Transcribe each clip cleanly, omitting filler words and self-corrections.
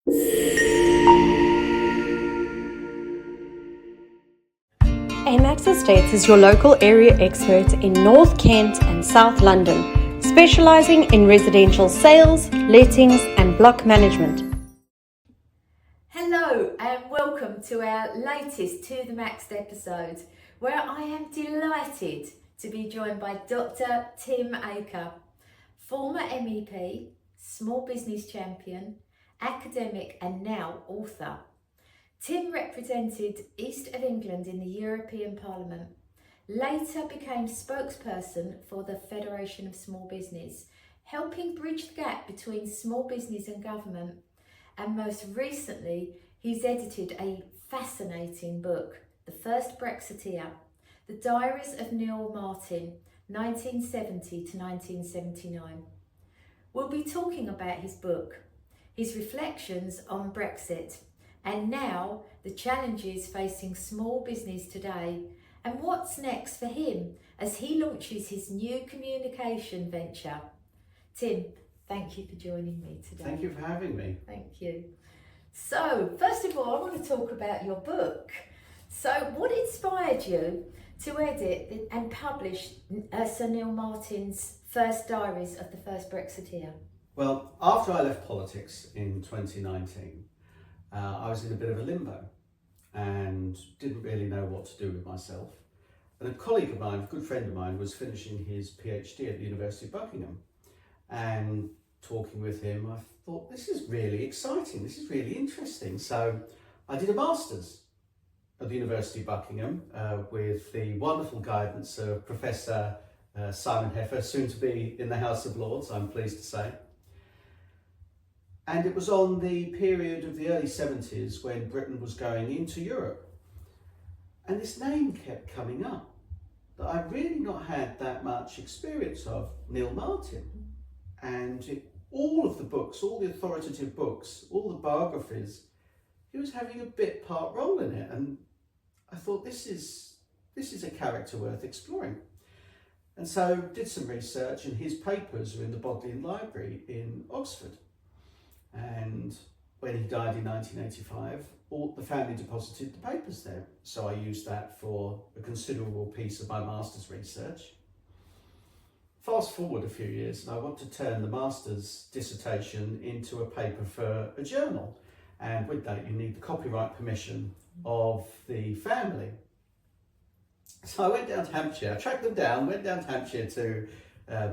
Amax Estates is your local area expert in North Kent and South London, specialising in residential sales, lettings and block management. Hello and welcome to our latest To The Max episode, where I am delighted to be joined by Dr Tim Aker, former MEP, small business champion, academic and now author. Tim represented East of England in the European Parliament, later became spokesperson for the Federation of Small Business, helping bridge the gap between small business and government, and most recently he's edited a fascinating book, The First Brexiteer, the Diaries of Marten, 1970 to 1979. We'll be talking about his book, his reflections on Brexit, and now the challenges facing small business today, and what's next for him as he launches his new communication venture. Tim, thank you for joining me today. Thank you for having me. Thank you. So, first of all, I want to talk about your book. So, what inspired you to edit and publish Sir Neil Marten's first Diaries of the First Brexiteer? Well, after I left politics in 2019, I was in a bit of a limbo and didn't really know what to do with myself. And a colleague of mine, a good friend of mine, was finishing his PhD at the University of Buckingham. And talking with him, I thought, this is really exciting, this is really interesting. So I did a master's at the University of Buckingham with the wonderful guidance of Professor Simon Heffer, soon to be in the House of Lords, I'm pleased to say. And it was on the period of the early 70s when Britain was going into Europe. And this name kept coming up that I'd really not had that much experience of, Neil Marten. And all of the books, all the authoritative books, all the biographies, he was having a bit part role in it. And I thought, this is a character worth exploring. And so did some research, and his papers are in the Bodleian Library in Oxford. And when he died in 1985, the family deposited the papers there. So I used that for a considerable piece of my master's research. Fast forward a few years, and I want to turn the master's dissertation into a paper for a journal. And with that, you need the copyright permission of the family. So I went down to Hampshire, I tracked them down, went down to Hampshire to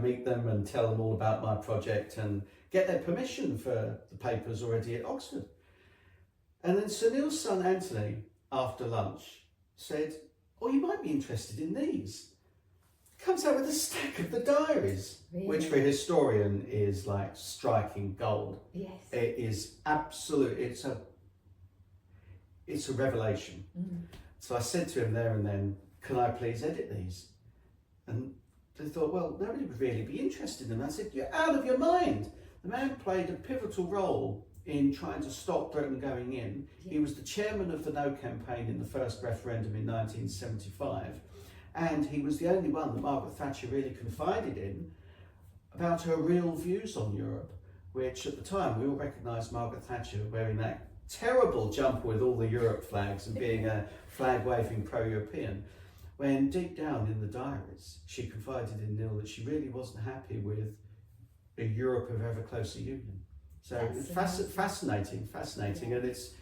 meet them and tell them all about my project and get their permission for the papers already at Oxford. And then Sir Neil's son Anthony, after lunch, said, oh, you might be interested in these. Comes out with a stack of the diaries, really? Which for a historian is like striking gold. Yes. It is absolute, it's a revelation. So I said to him there and then, can I please edit these? And they thought, well, nobody would really be interested in them. I said, you're out of your mind. The man played a pivotal role in trying to stop Britain going in. He was the chairman of the No campaign in the first referendum in 1975. And he was the only one that Margaret Thatcher really confided in about her real views on Europe, which at the time we all recognised Margaret Thatcher wearing that terrible jumper with all the Europe flags and being a flag-waving pro-European, when deep down in the diaries she confided in Neil that she really wasn't happy with a Europe of ever closer union. So it's fascinating, and it's,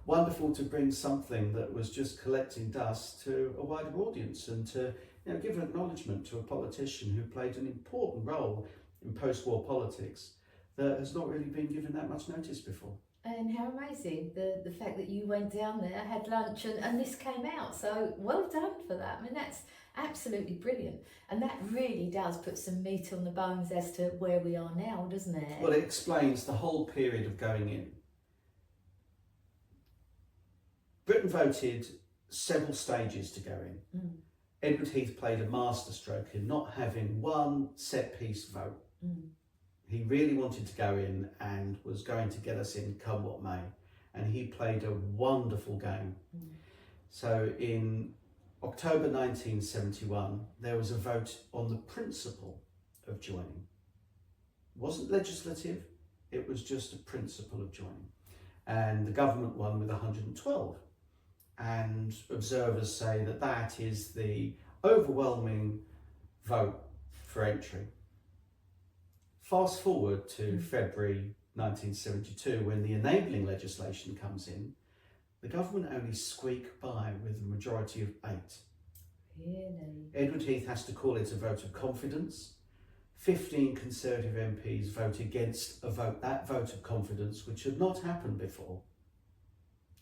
wonderful to bring something that was just collecting dust to a wider audience and to give acknowledgement to a politician who played an important role in post-war politics that has not really been given that much notice before. And how amazing, the fact that you went down there, had lunch and this came out. So well done for that. I mean, that's absolutely brilliant. And that really does put some meat on the bones as to where we are now, doesn't it? Well, it explains the whole period of going in. Britain voted several stages to go in. Edward Heath played a masterstroke in not having one set piece vote. He really wanted to go in and was going to get us in come what may. And he played a wonderful game. So in October 1971, there was a vote on the principle of joining. It wasn't legislative, It was just a principle of joining. And the government won with 112. And observers say that that is the overwhelming vote for entry. Fast forward to February 1972, when the enabling legislation comes in, the government only squeak by with a majority of 8. Really? Edward Heath has to call it a vote of confidence. 15 Conservative MPs vote against that vote of confidence, which had not happened before.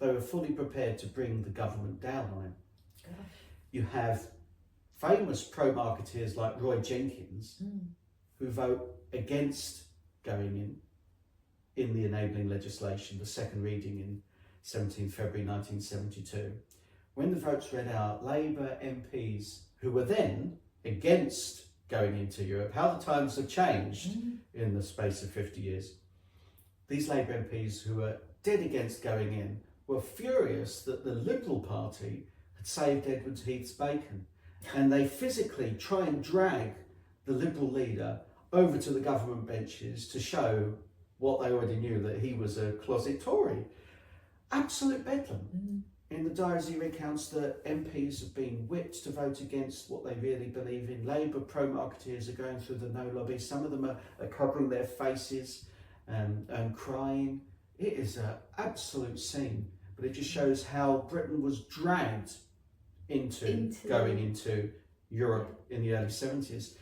They were fully prepared to bring the government down on him. Gosh. You have famous pro-marketeers like Roy Jenkins, who vote against going in the enabling legislation, the second reading in 17 February 1972. When the votes read out, Labour MPs, who were then against going into Europe, how the times have changed in the space of 50 years. These Labour MPs who were dead against going in were furious that the Liberal Party had saved Edward Heath's bacon, and they physically try and drag the Liberal leader over to the government benches to show what they already knew, that he was a closet Tory. Absolute bedlam. In the Diaries, he recounts that MPs have been whipped to vote against what they really believe in. Labour pro-marketeers are going through the no lobby. Some of them are covering their faces and crying. It is an absolute scene, but it just shows how Britain was dragged into going into Europe in the early 70s.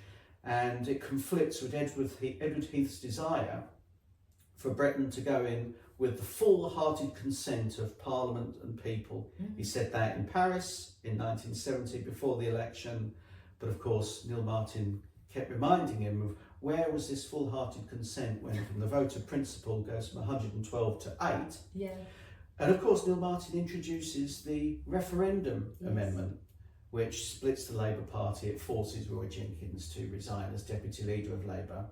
And it conflicts with Edward Heath's desire for Britain to go in with the full-hearted consent of Parliament and people. He said that in Paris in 1970 before the election, but of course Neil Marten kept reminding him of where was this full-hearted consent when from the vote of principle goes from 112 to 8. Yeah. And of course Neil Marten introduces the referendum amendment, which splits the Labour Party. It forces Roy Jenkins to resign as Deputy Leader of Labour.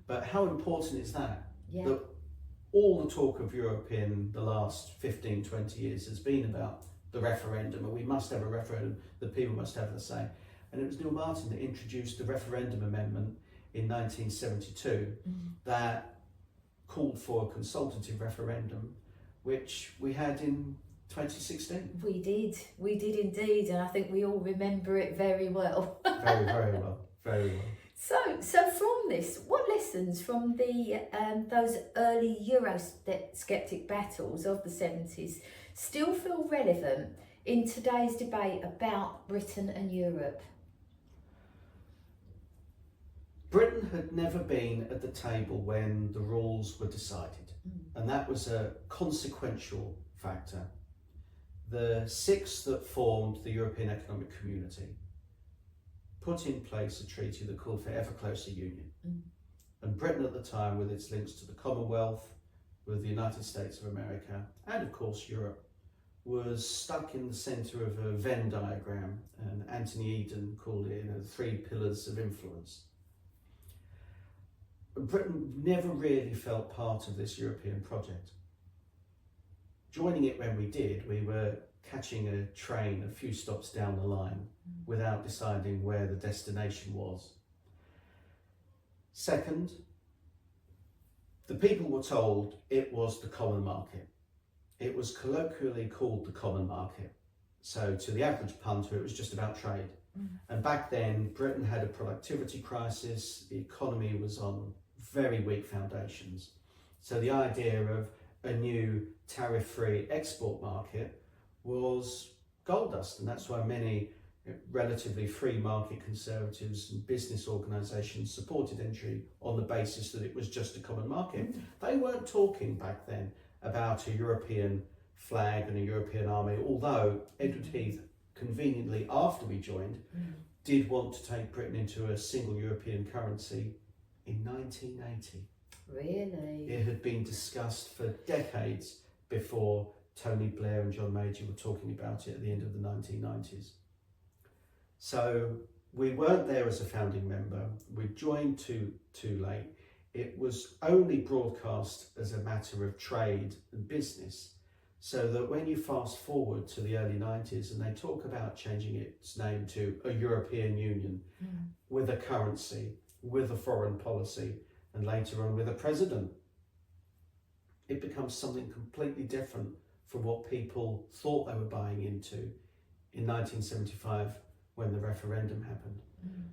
But how important is that? Yeah. That all the talk of Europe in the last 15, 20 years has been about the referendum, and we must have a referendum, the people must have the say. And it was Neil Marten that introduced the referendum amendment in 1972 that called for a consultative referendum, which we had in 2016. We did indeed, and I think we all remember it very well. Very, very well, very well. So from this, what lessons from the those early Eurosceptic battles of the 70s still feel relevant in today's debate about Britain and Europe? Britain had never been at the table when the rules were decided, and that was a consequential factor. The 6 that formed the European Economic Community put in place a treaty that called for ever closer union. And Britain at the time, with its links to the Commonwealth, with the United States of America, and of course Europe, was stuck in the centre of a Venn diagram, and Anthony Eden called it the 3 pillars of influence. Britain never really felt part of this European project. Joining it when we did, we were catching a train a few stops down the line without deciding where the destination was. Second, the people were told it was the common market. It was colloquially called the common market. So to the average punter, it was just about trade. And back then, Britain had a productivity crisis. The economy was on very weak foundations. So the idea of a new tariff-free export market was gold dust, and that's why many relatively free market conservatives and business organisations supported entry on the basis that it was just a common market. They weren't talking back then about a European flag and a European army, although Edward Heath, conveniently after we joined, did want to take Britain into a single European currency in 1980. Really? It had been discussed for decades before Tony Blair and John Major were talking about it at the end of the 1990s. So we weren't there as a founding member. We joined too late. It was only broadcast as a matter of trade and business, so that when you fast forward to the early 90s and they talk about changing its name to a European Union with a currency, with a foreign policy, and later on with a president it becomes something completely different from what people thought they were buying into in 1975 when the referendum happened.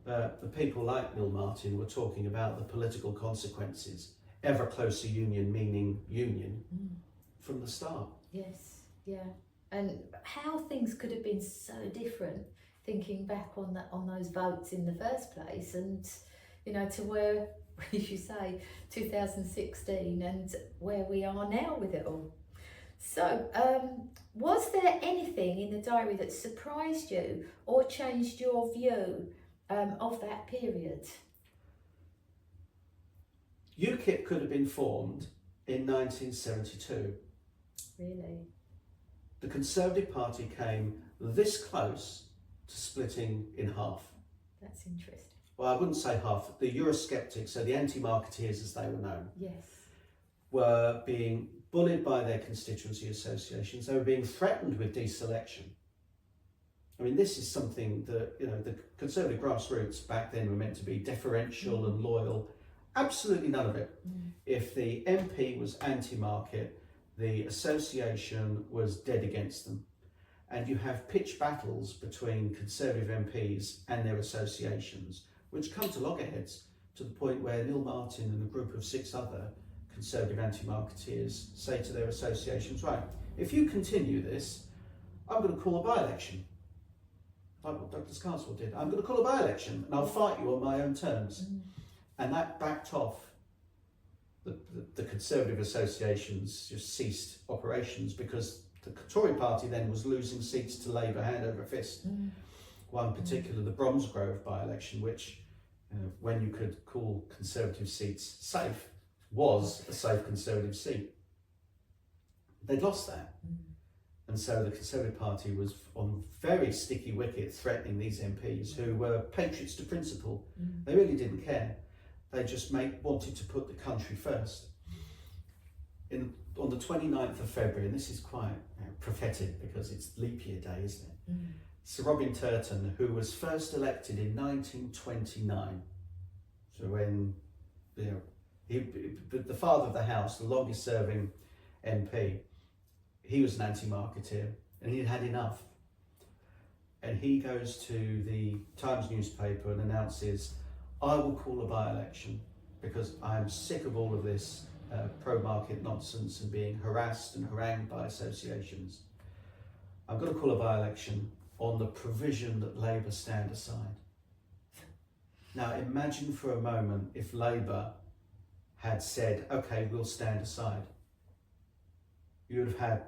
The people like Neil Marten were talking about the political consequences, ever closer union meaning union, from the start. Yes, yeah. And how things could have been so different, thinking back on those votes in the first place, and you know, to where, as you say, 2016, and where we are now with it all. So, was there anything in the diary that surprised you or changed your view of that period? UKIP could have been formed in 1972. Really? The Conservative Party came this close to splitting in half. That's interesting. Well, I wouldn't say half. The Eurosceptics, so the anti-marketeers as they were known, Yes. were being bullied by their constituency associations. They were being threatened with deselection. I mean, this is something that, you know, the Conservative grassroots back then were meant to be deferential and loyal. Absolutely none of it. If the MP was anti-market, the association was dead against them. And you have pitched battles between Conservative MPs and their associations, which come to loggerheads, to the point where Neil Marten and a group of 6 other Conservative anti-marketeers say to their associations, right, if you continue this, I'm going to call a by-election. Like what Douglas Castle did. I'm going to call a by-election and I'll fight you on my own terms. And that backed off. The Conservative associations just ceased operations because the Tory party then was losing seats to Labour hand over fist. One particular, the Bromsgrove by-election, which when you could call Conservative seats safe, was a safe Conservative seat. They'd lost that. And so the Conservative Party was on very sticky wicket threatening these MPs who were patriots to principle. They really didn't care. They just wanted to put the country first. On the 29th of February, and this is quite prophetic because it's leap year day, isn't it? Sir Robin Turton, who was first elected in 1929, so when the father of the house, the longest serving MP, he was an anti-marketeer and he'd had enough. And he goes to the Times newspaper and announces, I will call a by-election because I'm sick of all of this pro-market nonsense and being harassed and harangued by associations. I'm going to call a by-election on the provision that Labour stand aside. Now imagine for a moment if Labour had said, okay, we'll stand aside. You would have had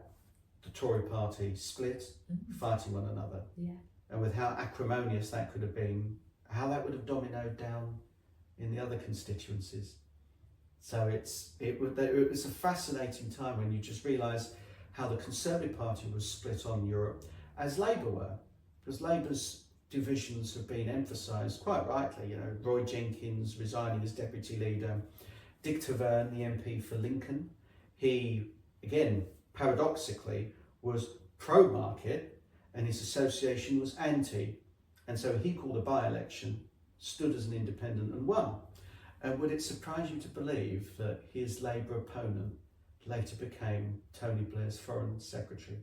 the Tory party split, fighting one another. And with how acrimonious that could have been, how that would have dominoed down in the other constituencies. So it was a fascinating time when you just realise how the Conservative Party was split on Europe, as Labour were, because Labour's divisions have been emphasised quite rightly. You know, Roy Jenkins resigning as deputy leader, Dick Taverne, the MP for Lincoln, he again paradoxically was pro-market and his association was anti, and so he called a by-election, stood as an independent and won. And would it surprise you to believe that his Labour opponent later became Tony Blair's Foreign Secretary?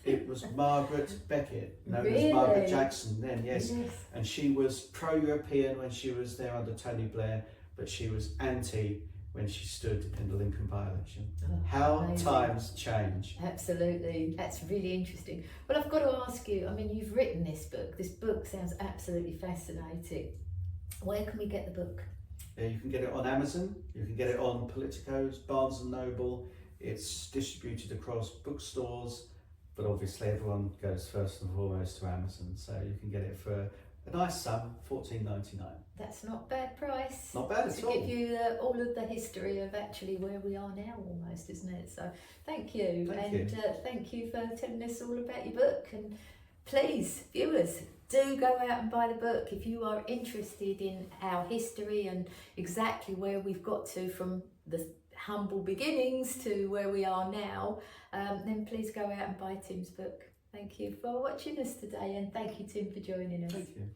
It was Margaret Beckett, known as Margaret Jackson then, yes. And she was pro-European when she was there under Tony Blair, but she was anti when she stood in the Lincoln by-election. How amazing. Times change. Absolutely, that's really interesting. Well, I've got to ask you, I mean, you've written this book. This book sounds absolutely fascinating. Where can we get the book? You can get it on Amazon, you can get it on Politico's, Barnes & Noble. It's distributed across bookstores, but obviously everyone goes first and foremost to Amazon, so you can get it for a nice sum, $14.99. That's not a bad price. Not bad at all. To give you all of the history of actually where we are now almost, isn't it? So thank you. Thank you for telling us all about your book. And please, viewers, do go out and buy the book if you are interested in our history and exactly where we've got to from the humble beginnings to where we are now. Then please go out and buy Tim's book. Thank you for watching us today, and thank you, Tim, for joining us. Thank you.